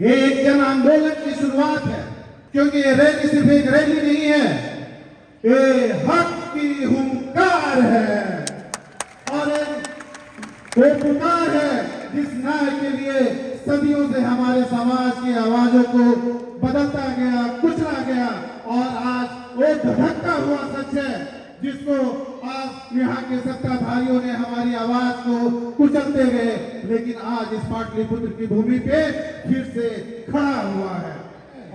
ये एक जन आंदोलन की शुरुआत है, क्योंकि ये रैली सिर्फ एक रैली नहीं है, ये हक की हुंकार है और वो पुकार है जिस न्याय के लिए सदियों से हमारे समाज की आवाजों को बदलता गया, कुचला गया और आज वो धड़कता हुआ सच है जिसको आज यहाँ के सत्ताधारियों ने हमारी आवाज को कुचलते गए, लेकिन आज इस पाटलिपुत्र की भूमि पे फिर से खड़ा हुआ है।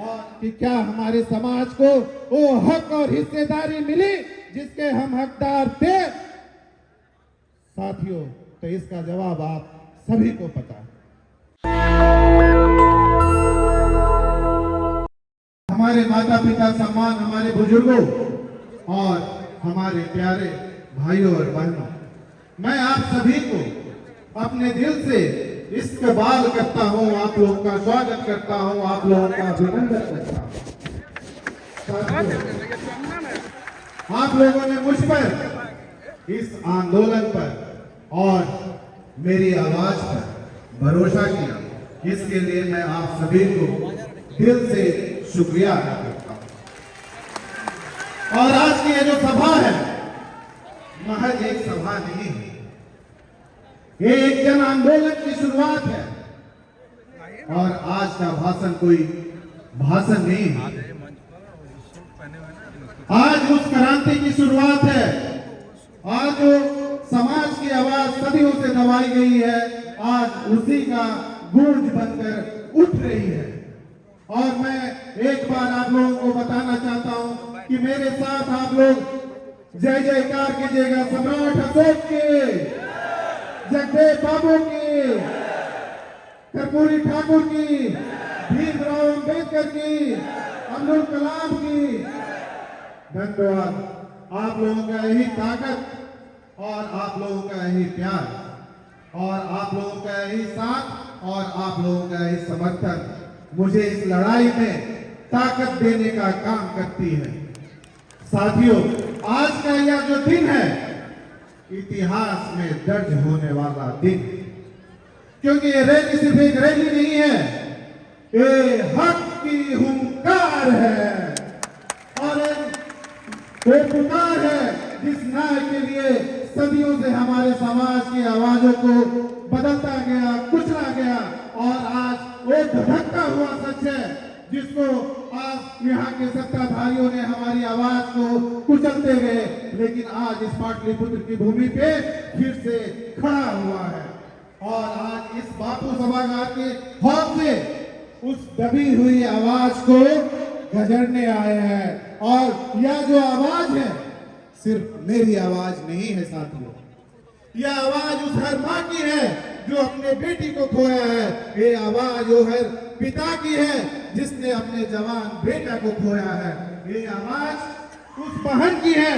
और कि क्या हमारे समाज को वो हक और हिस्सेदारी मिली जिसके हम हकदार थे? साथियों, तो इसका जवाब आप सभी को पता है। हमारे माता पिता सम्मान, हमारे बुजुर्गों और हमारे प्यारे भाइयों और बहनों, मैं आप सभी को अपने दिल से इस्तकबाल करता हूं, आप लोगों का स्वागत करता हूं, आप लोगों का अभिनंदन करता हूं। आप लोगों ने मुझ पर, इस आंदोलन पर और मेरी आवाज पर भरोसा किया, इसके लिए मैं आप सभी को दिल से शुक्रिया अदा करता हूं। और आज की ये जो सभा है, महज एक सभा नहीं है, ये एक जन आंदोलन की शुरुआत है और आज का भाषण कोई भाषण नहीं है, आज उस क्रांति की शुरुआत है। आज जो समाज की आवाज सदियों से दबाई गई है, आज उसी का गूंज बनकर उठ रही है। और मैं एक बार आप लोगों को बताना चाहता हूं कि मेरे साथ आप लोग जय जयकार कीजिएगा सम्राट अशोक के, जगदेव बाबू की, कर्पूरी ठाकुर की, भीमराव अंबेडकर की, अब्दुल कलाम की। धन्यवाद। आप लोगों का यही ताकत और आप लोगों का यही प्यार और आप लोगों का यही साथ और आप लोगों का यही समर्थन मुझे इस लड़ाई में ताकत देने का काम करती है। साथियों, आज का यह जो दिन है, इतिहास में दर्ज होने वाला दिन, क्योंकि ये रैली सिर्फ एक रैली नहीं है, ये हक की हुंकार है और वो पुकार है जिस न्याय के लिए सदियों से हमारे समाज की आवाजों को बदलता गया, कुचला गया और आज वो धड़कता हुआ सच है जिसको आज यहाँ के सत्ताधारियों ने हमारी आवाज को कुचलते गए, लेकिन आज इस पाटलिपुत्र की भूमि पे फिर से खड़ा हुआ है। और आज इस बापू सभागार के हौद से उस दबी हुई आवाज को गजरने आए हैं। और यह जो आवाज है सिर्फ मेरी आवाज नहीं है साथियों, यह आवाज उस हर माँ की है जो अपने बेटी को खोया है, ये आवाज वो हर पिता की है जिसने अपने जवान बेटा को खोया है, ये आवाज उस बहन की है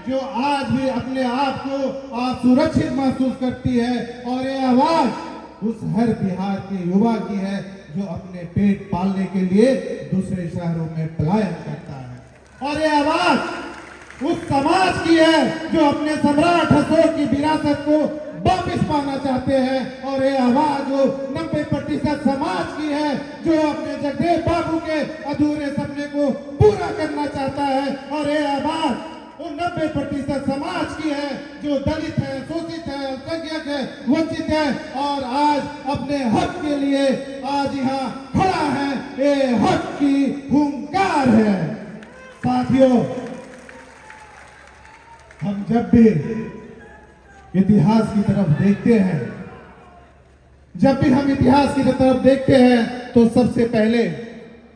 जो आज भी अपने आप को असुरक्षित महसूस करती है, और ये आवाज उस हर बिहार के युवा की है जो अपने पेट पालने के लिए दूसरे शहरों में पलायन करता है, और ये आवाज उस समाज की है जो अपने सम्राट अशोक की विरासत को वापिस पाना चाहते हैं, और ये आवाज वो 90% समाज की है जो अपने जगदेव बाबू के अधूरे सपने को पूरा करना चाहता है, और ये आवाज वो 90% समाज की है जो दलित है, शोषित है, अल्पसंख्यक है, वंचित है और आज अपने हक के लिए आज यहाँ खड़ा है। ये हक की हुंकार है। साथियों, हम जब भी इतिहास की तरफ देखते हैं, जब भी हम इतिहास की तरफ देखते हैं तो सबसे पहले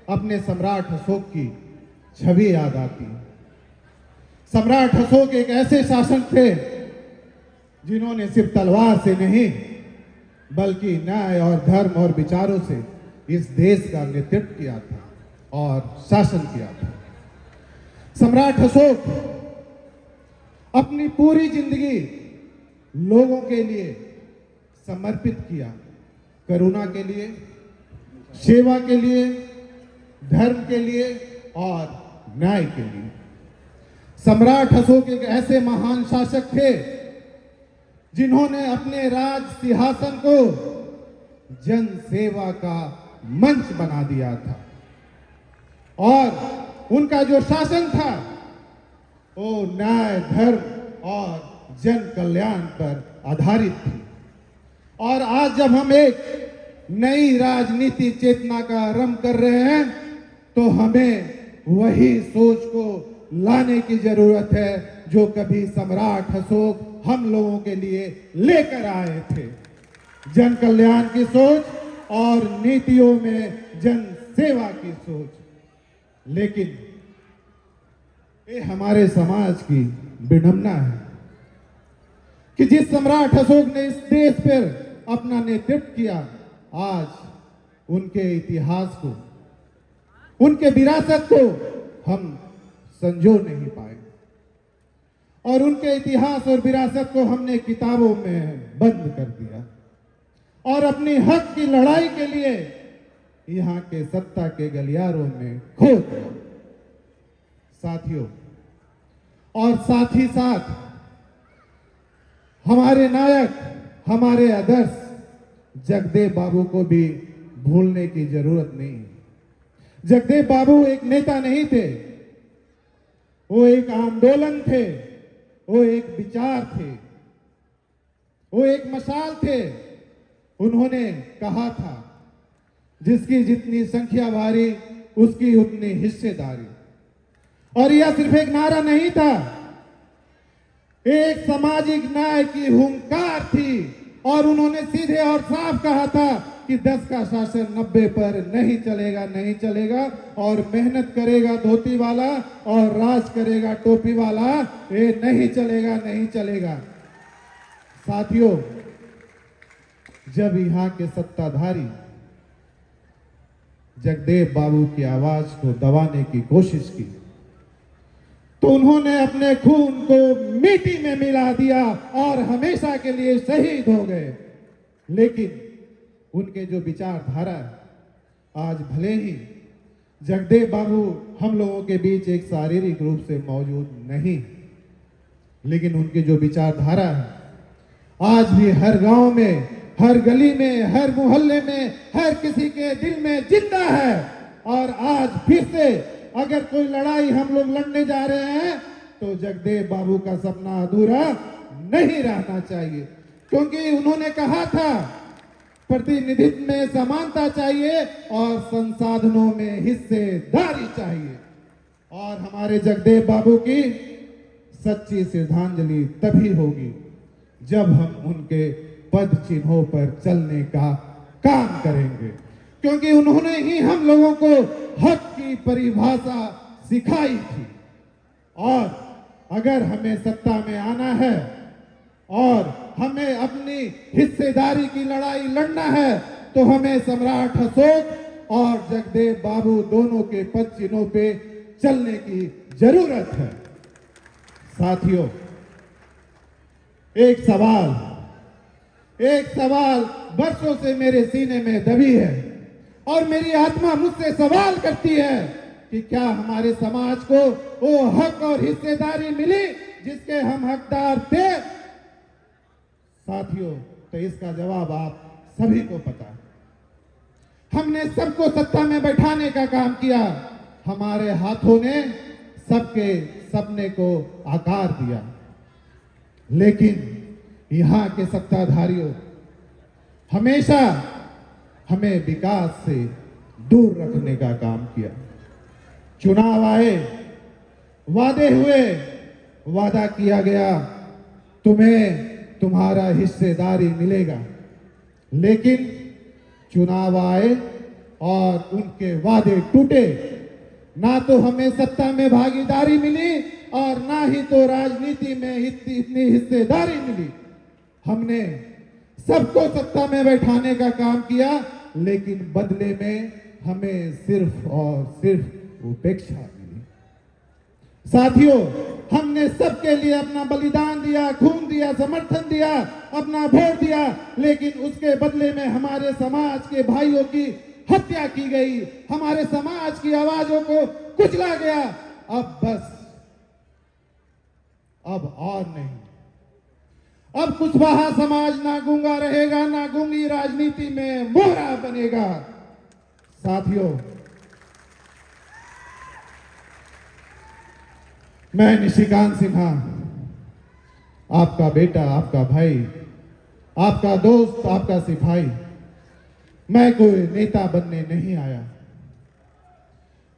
अपने सम्राट अशोक की छवि याद आती है। सम्राट अशोक एक ऐसे शासक थे जिन्होंने सिर्फ तलवार से नहीं बल्कि न्याय और धर्म और विचारों से इस देश का नेतृत्व किया था और शासन किया था। सम्राट अशोक अपनी पूरी जिंदगी लोगों के लिए समर्पित किया, करुणा के लिए, सेवा के लिए, धर्म के लिए और न्याय के लिए। सम्राट अशोक एक ऐसे महान शासक थे जिन्होंने अपने राज सिंहासन को जन सेवा का मंच बना दिया था और उनका जो शासन था वो न्याय, धर्म और जन कल्याण पर आधारित थी। और आज जब हम एक नई राजनीति चेतना का आरंभ कर रहे हैं तो हमें वही सोच को लाने की जरूरत है जो कभी सम्राट अशोक हम लोगों के लिए लेकर आए थे। जन कल्याण की सोच और नीतियों में जन सेवा की सोच। लेकिन ये हमारे समाज की विडंबना है कि जिस सम्राट अशोक ने इस देश पर अपना नेतृत्व किया, आज उनके इतिहास को, उनके विरासत को हम संजो नहीं पाए और उनके इतिहास और विरासत को हमने किताबों में बंद कर दिया और अपनी हक की लड़ाई के लिए यहाँ के सत्ता के गलियारों में खो दिया। साथियों, और साथ ही साथ हमारे नायक, हमारे आदर्श जगदेव बाबू को भी भूलने की जरूरत नहीं है। जगदेव बाबू एक नेता नहीं थे, वो एक आंदोलन थे, वो एक विचार थे, वो एक मशाल थे। उन्होंने कहा था जिसकी जितनी संख्या भारी उसकी उतनी हिस्सेदारी। और यह सिर्फ एक नारा नहीं था, एक सामाजिक न्याय की हुंकार थी। और उन्होंने सीधे और साफ कहा था कि 10 का शासन 90 पर नहीं चलेगा, नहीं चलेगा। और मेहनत करेगा धोती वाला और राज करेगा टोपी वाला, ये नहीं चलेगा, नहीं चलेगा। साथियों, जब यहाँ के सत्ताधारी जगदेव बाबू की आवाज को दबाने की कोशिश की तो उन्होंने अपने खून को मिट्टी में मिला दिया और हमेशा के लिए शहीद हो गए। लेकिन उनके जो विचारधारा है, आज भले ही जगदेव बाबू हम लोगों के बीच एक शारीरिक रूप से मौजूद नहीं, लेकिन उनकी जो विचारधारा है आज भी हर गांव में, हर गली में, हर मोहल्ले में, हर किसी के दिल में जिंदा है। और आज फिर से अगर कोई लड़ाई हम लोग लड़ने जा रहे हैं तो जगदेव बाबू का सपना अधूरा नहीं रहना चाहिए, क्योंकि उन्होंने कहा था प्रतिनिधित्व में समानता चाहिए और संसाधनों में हिस्सेदारी चाहिए। और हमारे जगदेव बाबू की सच्ची श्रद्धांजलि तभी होगी जब हम उनके पद चिन्हों पर चलने का काम करेंगे, क्योंकि उन्होंने ही हम लोगों को हक की परिभाषा सिखाई थी। और अगर हमें सत्ता में आना है और हमें अपनी हिस्सेदारी की लड़ाई लड़ना है तो हमें सम्राट अशोक और जगदेव बाबू दोनों के पद चिन्हों पे चलने की जरूरत है। साथियों, एक सवाल बरसों से मेरे सीने में दबी है और मेरी आत्मा मुझसे सवाल करती है कि क्या हमारे समाज को वो हक और हिस्सेदारी मिली जिसके हम हकदार थे। साथियों, तो इसका जवाब आप सभी को पता है। हमने सबको सत्ता में बैठाने का काम किया, हमारे हाथों ने सबके सपने को आकार दिया, लेकिन यहाँ के सत्ताधारियों हमेशा हमें विकास से दूर रखने का काम किया। चुनाव आए, वादे हुए, वादा किया गया तुम्हें तुम्हारा हिस्सेदारी मिलेगा, लेकिन चुनाव आए और उनके वादे टूटे। ना तो हमें सत्ता में भागीदारी मिली और ना ही तो राजनीति में इतनी हिस्सेदारी मिली। हमने सबको सत्ता में बैठाने का काम किया, लेकिन बदले में हमें सिर्फ और सिर्फ उपेक्षा मिली। साथियों, हमने सबके लिए अपना बलिदान दिया, खून दिया, समर्थन दिया, अपना वोट दिया, लेकिन उसके बदले में हमारे समाज के भाइयों की हत्या की गई, हमारे समाज की आवाजों को कुचला गया। अब बस, अब और नहीं। अब कुशवाहा समाज ना गूंगा रहेगा, ना गूंगी राजनीति में मोहरा बनेगा। साथियों, मैं निशिकांत सिन्हा, आपका बेटा, आपका भाई, आपका दोस्त, आपका सिपाही, मैं कोई नेता बनने नहीं आया।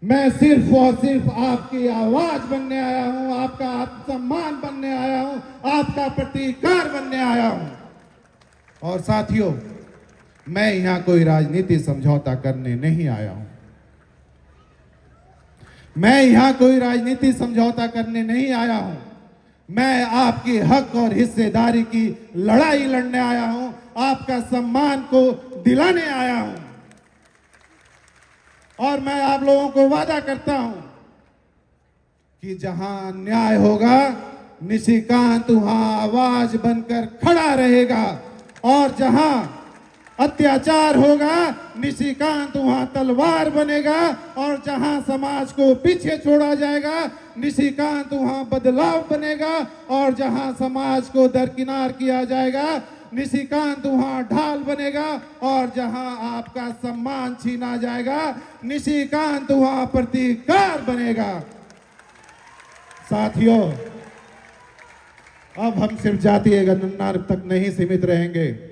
मैं सिर्फ और सिर्फ आपकी आवाज बनने आया हूं, आपका आत्मसम्मान बनने आया हूं, आपका प्रतिकार बनने आया हूं। और साथियों, मैं यहां कोई राजनीति समझौता करने नहीं आया हूं। मैं यहां कोई राजनीति समझौता करने नहीं आया हूं। मैं आपकी हक और हिस्सेदारी की लड़ाई लड़ने आया हूं, आपका सम्मान को दिलाने आया हूं। और मैं आप लोगों को वादा करता हूं कि जहां न्याय होगा, निशिकांत वहां आवाज बनकर खड़ा रहेगा, और जहां अत्याचार होगा, निशिकांत वहां तलवार बनेगा, और जहां समाज को पीछे छोड़ा जाएगा, निशिकांत वहां बदलाव बनेगा, और जहां समाज को दरकिनार किया जाएगा, निशिकांत वहां ढाल बनेगा, और जहां आपका सम्मान छीना जाएगा, निशिकांत वहां प्रतिकार बनेगा। साथियों, अब हम सिर्फ जातीय गणना तक नहीं सीमित रहेंगे।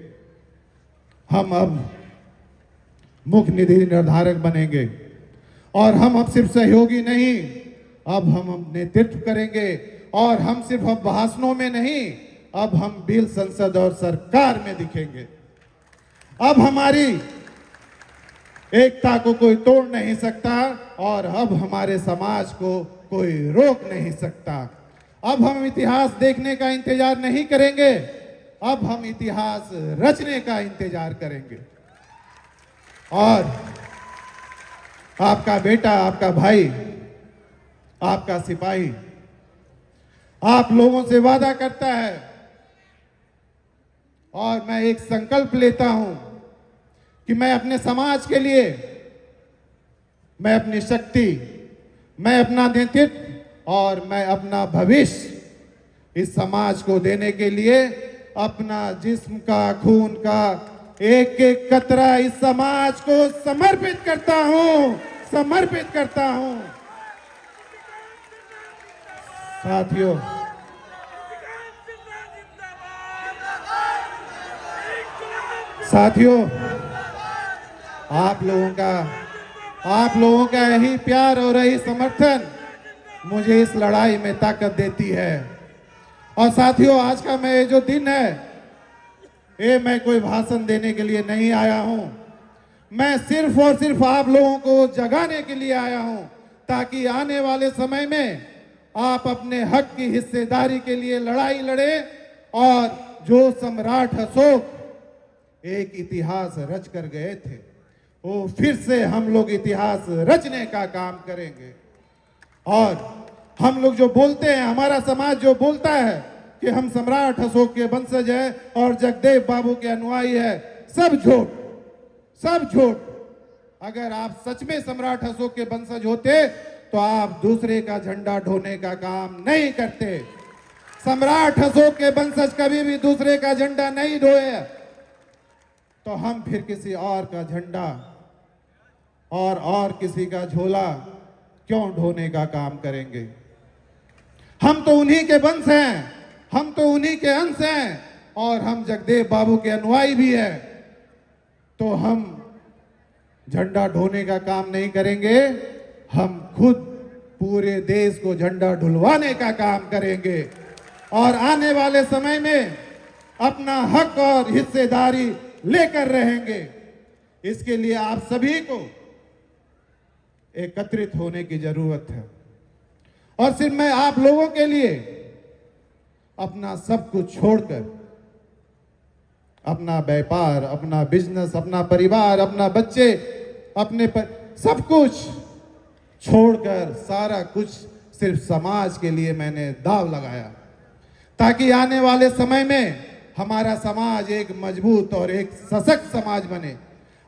हम अब मुख्य निधि निर्धारक बनेंगे, और हम अब सिर्फ सहयोगी नहीं, अब हम नेतृत्व करेंगे। और हम सिर्फ अब भाषणों में नहीं, अब हम बिल संसद और सरकार में दिखेंगे। अब हमारी एकता को कोई तोड़ नहीं सकता, और अब हमारे समाज को कोई रोक नहीं सकता। अब हम इतिहास देखने का इंतजार नहीं करेंगे, अब हम इतिहास रचने का इंतजार करेंगे। और आपका बेटा, आपका भाई, आपका सिपाही आप लोगों से वादा करता है, और मैं एक संकल्प लेता हूं कि मैं अपने समाज के लिए, मैं अपनी शक्ति, मैं अपना नेतृत्व और मैं अपना भविष्य इस समाज को देने के लिए अपना जिस्म का, खून का एक एक कतरा इस समाज को समर्पित करता हूं, समर्पित करता हूं। साथियों, साथियों, आप लोगों का यही प्यार और यही समर्थन मुझे इस लड़ाई में ताकत देती है। और साथियों, आज का मैं जो दिन है, ये मैं कोई भाषण देने के लिए नहीं आया हूं। मैं सिर्फ और सिर्फ आप लोगों को जगाने के लिए आया हूं, ताकि आने वाले समय में आप अपने हक की हिस्सेदारी के लिए लड़ाई लड़े, और जो सम्राट अशोक एक इतिहास रच कर गए थे, वो फिर से हम लोग इतिहास रचने का काम करेंगे। और हम लोग जो बोलते हैं, हमारा समाज जो बोलता है कि हम सम्राट अशोक के वंशज हैं और जगदेव बाबू के अनुयायी है, सब झूठ, सब झूठ। अगर आप सच में सम्राट अशोक के वंशज होते तो आप दूसरे का झंडा ढोने का काम नहीं करते। सम्राट अशोक के वंशज कभी भी दूसरे का झंडा नहीं ढोए, तो हम फिर किसी और का झंडा और किसी का झोला क्यों ढोने का काम करेंगे। हम तो उन्हीं के वंश हैं, हम तो उन्हीं के अंश हैं, और हम जगदेव बाबू के अनुयायी भी हैं। तो हम झंडा ढोने का काम नहीं करेंगे, हम खुद पूरे देश को झंडा ढुलवाने का काम करेंगे। और आने वाले समय में अपना हक और हिस्सेदारी लेकर रहेंगे। इसके लिए आप सभी को एकत्रित होने की जरूरत है। और सिर्फ मैं आप लोगों के लिए अपना सब कुछ छोड़कर, अपना व्यापार, अपना बिजनेस, अपना परिवार, अपना बच्चे, सब कुछ छोड़कर, सारा कुछ सिर्फ समाज के लिए मैंने दांव लगाया, ताकि आने वाले समय में हमारा समाज एक मजबूत और एक सशक्त समाज बने।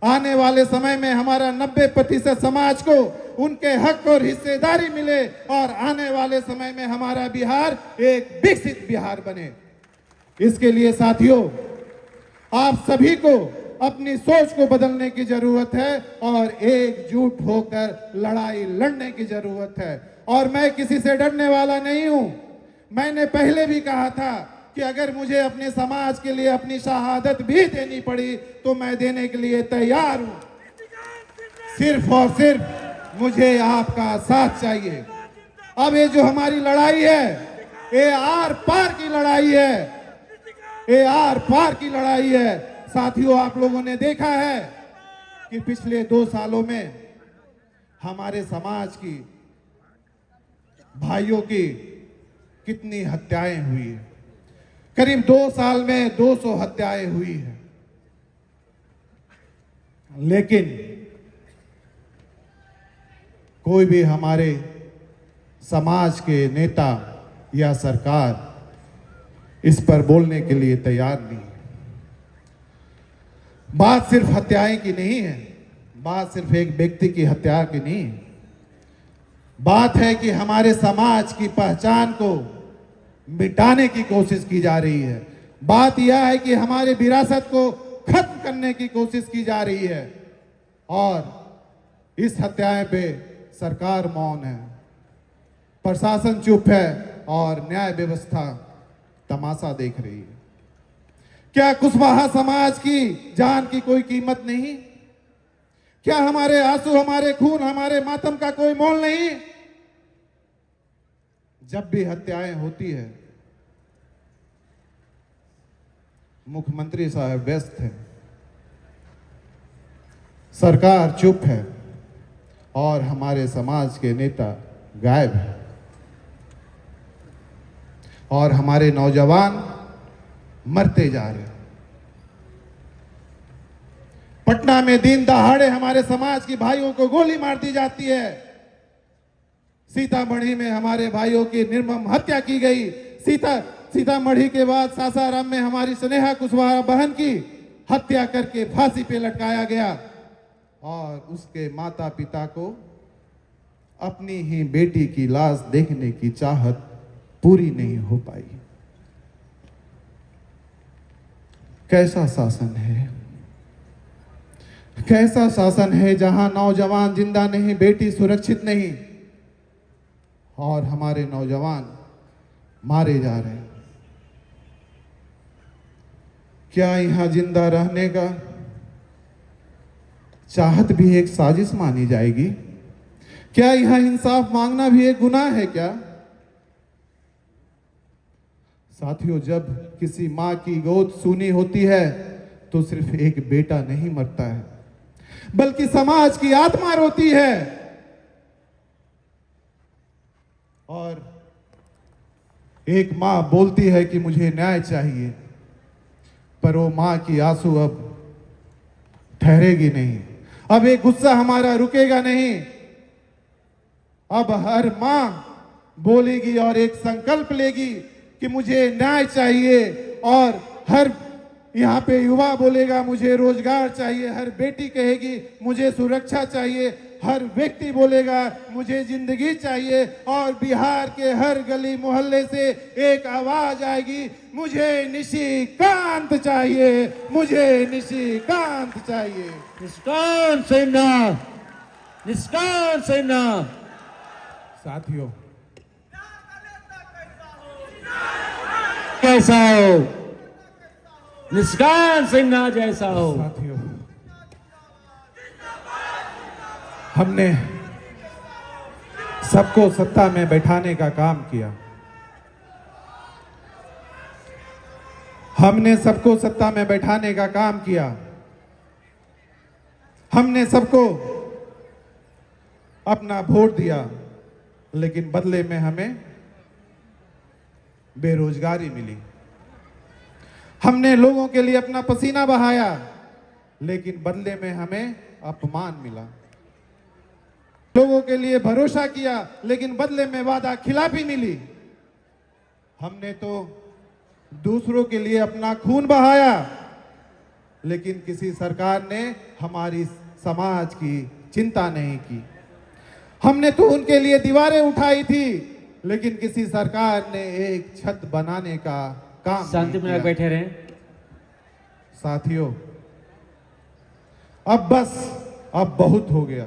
आने वाले समय में हमारा 90% समाज को उनके हक और हिस्सेदारी मिले, और आने वाले समय में हमारा बिहार एक विकसित बिहार बने। इसके लिए साथियों, आप सभी को अपनी सोच को बदलने की जरूरत है और एकजुट होकर लड़ाई लड़ने की जरूरत है। और मैं किसी से डरने वाला नहीं हूं। मैंने पहले भी कहा था कि अगर मुझे अपने समाज के लिए अपनी शहादत भी देनी पड़ी तो मैं देने के लिए तैयार हूं। सिर्फ और सिर्फ मुझे आपका साथ चाहिए। अब ये जो हमारी लड़ाई है, ये आर पार की लड़ाई है, ये आर पार की लड़ाई है। साथियों, आप लोगों ने देखा है कि पिछले 2 सालों में हमारे समाज की भाइयों की कितनी हत्याएं हुई है। करीब 2 साल में 200 हत्याएं हुई है। लेकिन कोई भी हमारे समाज के नेता या सरकार इस पर बोलने के लिए तैयार नहीं है। बात सिर्फ हत्याएं की नहीं है, बात सिर्फ एक व्यक्ति की हत्या की नहीं है। बात है कि हमारे समाज की पहचान को मिटाने की कोशिश की जा रही है। बात यह है कि हमारे विरासत को खत्म करने की कोशिश की जा रही है। और इस हत्याएं पे सरकार मौन है, प्रशासन चुप है और न्याय व्यवस्था तमाशा देख रही है। क्या कुशवाहा समाज की जान की कोई कीमत नहीं? क्या हमारे आंसू, हमारे खून, हमारे मातम का कोई मोल नहीं? जब भी हत्याएं होती है, मुख्यमंत्री साहब व्यस्त हैं, सरकार चुप है और हमारे समाज के नेता गायब हैं। और हमारे नौजवान मरते जा रहे हैं। पटना में दिन दहाड़े हमारे समाज की भाइयों को गोली मार दी जाती है। सीतामढ़ी में हमारे भाइयों की निर्मम हत्या की गई। सीतामढ़ी के बाद सासाराम में हमारी स्नेहा कुशवाहा बहन की हत्या करके फांसी पे लटकाया गया और उसके माता पिता को अपनी ही बेटी की लाश देखने की चाहत पूरी नहीं हो पाई। कैसा शासन है, कैसा शासन है जहां नौजवान जिंदा नहीं, बेटी सुरक्षित नहीं और हमारे नौजवान मारे जा रहे हैं। क्या यहां जिंदा रहने का चाहत भी एक साजिश मानी जाएगी? क्या यहां इंसाफ मांगना भी एक गुनाह है क्या? साथियों, जब किसी मां की गोद सूनी होती है तो सिर्फ एक बेटा नहीं मरता है, बल्कि समाज की आत्मा रोती है। और एक मां बोलती है कि मुझे न्याय चाहिए, पर वो मां की आंसू अब ठहरेगी नहीं। अब एक गुस्सा हमारा रुकेगा नहीं। अब हर मां बोलेगी और एक संकल्प लेगी कि मुझे न्याय चाहिए। और हर यहाँ पे युवा बोलेगा मुझे रोजगार चाहिए, हर बेटी कहेगी मुझे सुरक्षा चाहिए, हर व्यक्ति बोलेगा मुझे जिंदगी चाहिए। और बिहार के हर गली मोहल्ले से एक आवाज आएगी, मुझे निशिकांत चाहिए, मुझे निशिकांत चाहिए। निष्कांत सेना, निष्कांत सेना। साथियों, कैसा हो, निष्कांत सिन्हा जैसा हो। साथियों, हमने सबको सत्ता में बैठाने का काम किया। हमने सबको सत्ता में बैठाने का काम किया। हमने सबको अपना वोट दिया, लेकिन बदले में हमें बेरोजगारी मिली। हमने लोगों के लिए अपना पसीना बहाया, लेकिन बदले में हमें अपमान मिला। लोगों के लिए भरोसा किया, लेकिन बदले में वादा खिलाफी मिली। हमने तो दूसरों के लिए अपना खून बहाया, लेकिन किसी सरकार ने हमारी समाज की चिंता नहीं की। हमने तो उनके लिए दीवारें उठाई थी, लेकिन किसी सरकार ने एक छत बनाने का काम शांति में बैठे रहें। साथियों, अब बस, अब बहुत हो गया।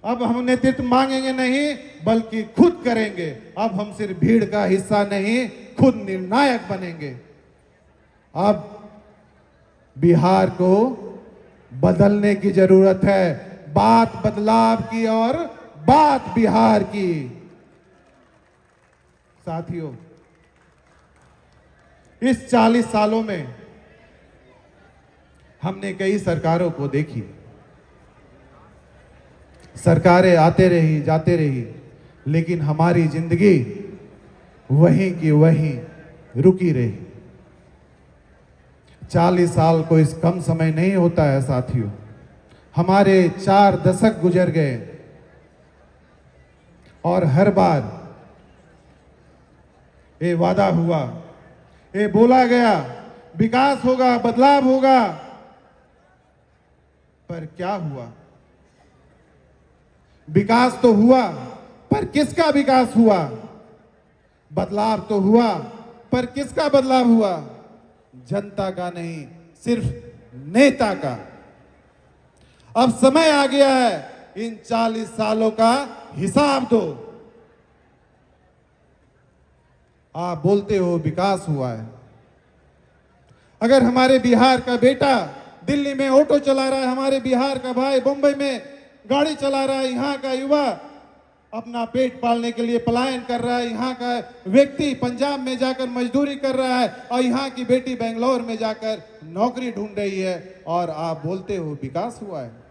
अब हम नेतृत्व मांगेंगे नहीं बल्कि खुद करेंगे। अब हम सिर्फ भीड़ का हिस्सा नहीं, खुद निर्णायक बनेंगे। अब बिहार को बदलने की जरूरत है। बात बदलाव की और बात बिहार की। साथियों, इस 40 सालों में हमने कई सरकारों को देखी। सरकारें आते रही जाते रही, लेकिन हमारी जिंदगी वहीं की वहीं रुकी रही। 40 साल कोई कम समय नहीं होता है साथियों। हमारे 4 दशक गुजर गए और हर बार ये वादा हुआ, ये बोला गया विकास होगा, बदलाव होगा, पर क्या हुआ? विकास तो हुआ, पर किसका विकास हुआ? बदलाव तो हुआ, पर किसका बदलाव हुआ? जनता का नहीं, सिर्फ नेता का। अब समय आ गया है, इन 40 सालों का हिसाब दो। आप बोलते हो विकास हुआ है। अगर हमारे बिहार का बेटा दिल्ली में ऑटो चला रहा है, हमारे बिहार का भाई बंबई में गाड़ी चला रहा है, यहाँ का युवा अपना पेट पालने के लिए पलायन कर रहा है, यहाँ का व्यक्ति पंजाब में जाकर मजदूरी कर रहा है और यहाँ की बेटी बेंगलोर में जाकर नौकरी ढूंढ रही है, और आप बोलते हो विकास हुआ है।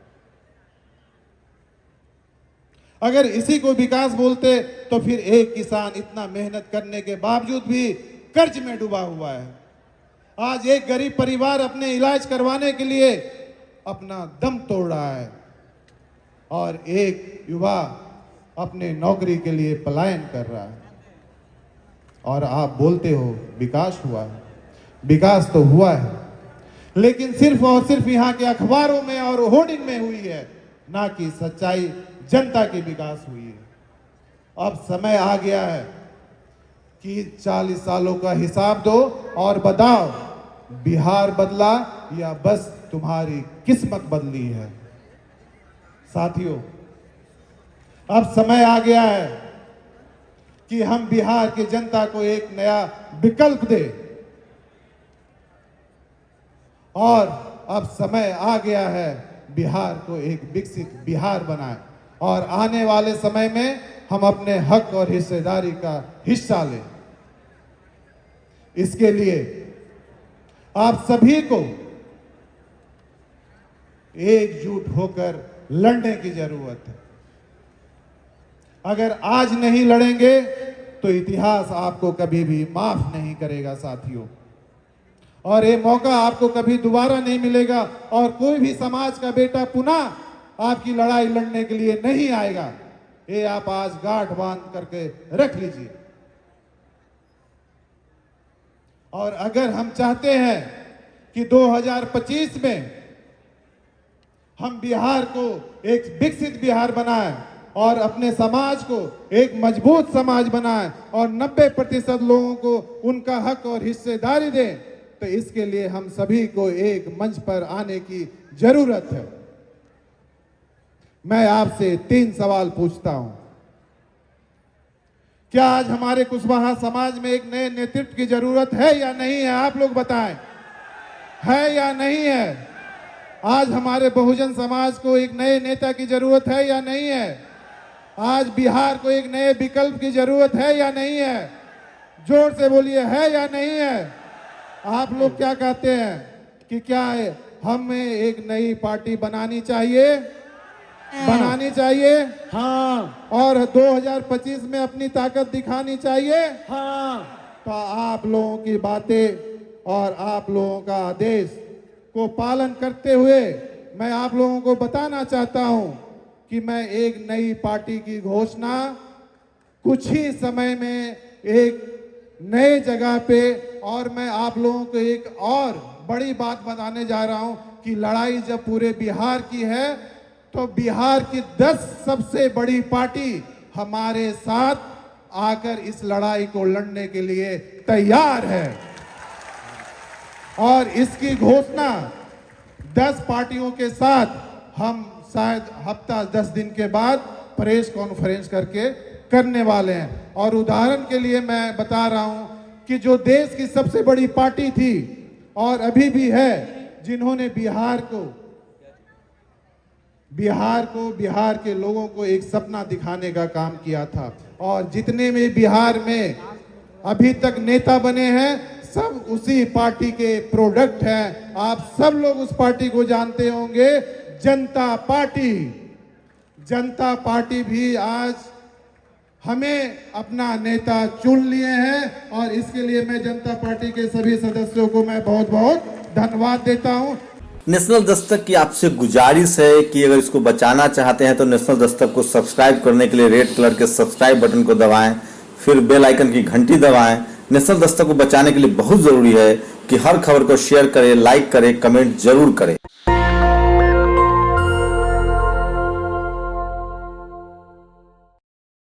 अगर इसी को विकास बोलते तो फिर एक किसान इतना मेहनत करने के बावजूद भी कर्ज में डूबा हुआ है। आज एक गरीब परिवार अपने इलाज करवाने के लिए अपना दम तोड़ रहा है और एक युवा अपने नौकरी के लिए पलायन कर रहा है, और आप बोलते हो विकास हुआ है। विकास तो हुआ है, लेकिन सिर्फ और सिर्फ यहाँ के अखबारों में और होर्डिंग में हुई है, ना कि सच्चाई जनता की विकास हुई है। अब समय आ गया है कि 40 सालों का हिसाब दो और बताओ, बिहार बदला या बस तुम्हारी किस्मत बदली है? साथियों, अब समय आ गया है कि हम बिहार की जनता को एक नया विकल्प दें, और अब समय आ गया है बिहार को एक विकसित बिहार बनाए, और आने वाले समय में हम अपने हक और हिस्सेदारी का हिस्सा लें। इसके लिए आप सभी को एकजुट होकर लड़ने की जरूरत है। अगर आज नहीं लड़ेंगे तो इतिहास आपको कभी भी माफ नहीं करेगा साथियों, और ये मौका आपको कभी दोबारा नहीं मिलेगा, और कोई भी समाज का बेटा पुनः आपकी लड़ाई लड़ने के लिए नहीं आएगा। ये आप आज गांठ बांध करके रख लीजिए। और अगर हम चाहते हैं कि 2025 में हम बिहार को एक विकसित बिहार बनाएं और अपने समाज को एक मजबूत समाज बनाएं और 90% लोगों को उनका हक और हिस्सेदारी दें, तो इसके लिए हम सभी को एक मंच पर आने की जरूरत है। मैं आपसे 3 सवाल पूछता हूं। क्या आज हमारे कुशवाहा समाज में एक नए नेतृत्व की जरूरत है या नहीं है? आप लोग बताएं, है या नहीं है? आज हमारे बहुजन समाज को एक नए नेता की जरूरत है या नहीं है? आज बिहार को एक नए विकल्प की जरूरत है या नहीं है? जोर से बोलिए, है या नहीं है? आप लोग क्या कहते हैं कि क्या है, हमें एक नई पार्टी बनानी चाहिए? बनानी चाहिए? हाँ। और 2025 में अपनी ताकत दिखानी चाहिए? हाँ। तो आप लोगों की बातें और आप लोगों का आदेश को पालन करते हुए मैं आप लोगों को बताना चाहता हूं कि मैं एक नई पार्टी की घोषणा कुछ ही समय में एक नए जगह पे, और मैं आप लोगों को एक और बड़ी बात बताने जा रहा हूं कि लड़ाई जब पूरे बिहार की है तो बिहार की 10 सबसे बड़ी पार्टी हमारे साथ आकर इस लड़ाई को लड़ने के लिए तैयार है, और इसकी घोषणा 10 पार्टियों के साथ हम शायद हफ्ता 10 दिन के बाद प्रेस कॉन्फ्रेंस करके करने वाले हैं। और उदाहरण के लिए मैं बता रहा हूं कि जो देश की सबसे बड़ी पार्टी थी और अभी भी है, जिन्होंने बिहार के लोगों को एक सपना दिखाने का काम किया था, और जितने में बिहार में अभी तक नेता बने हैं सब उसी पार्टी के प्रोडक्ट हैं। आप सब लोग उस पार्टी को जानते होंगे, जनता पार्टी। जनता पार्टी भी आज हमें अपना नेता चुन लिए हैं, और इसके लिए मैं जनता पार्टी के सभी सदस्यों को मैं बहुत बहुत धन्यवाद देता हूं। नेशनल दस्तक की आपसे गुजारिश है कि अगर इसको बचाना चाहते हैं तो नेशनल दस्तक को सब्सक्राइब करने के लिए रेड कलर के सब्सक्राइब बटन को दबाएं, फिर बेल आइकन की घंटी दबाएं। नेशनल दस्तक को बचाने के लिए बहुत जरूरी है कि हर खबर को शेयर करें, लाइक करें, कमेंट जरूर करें।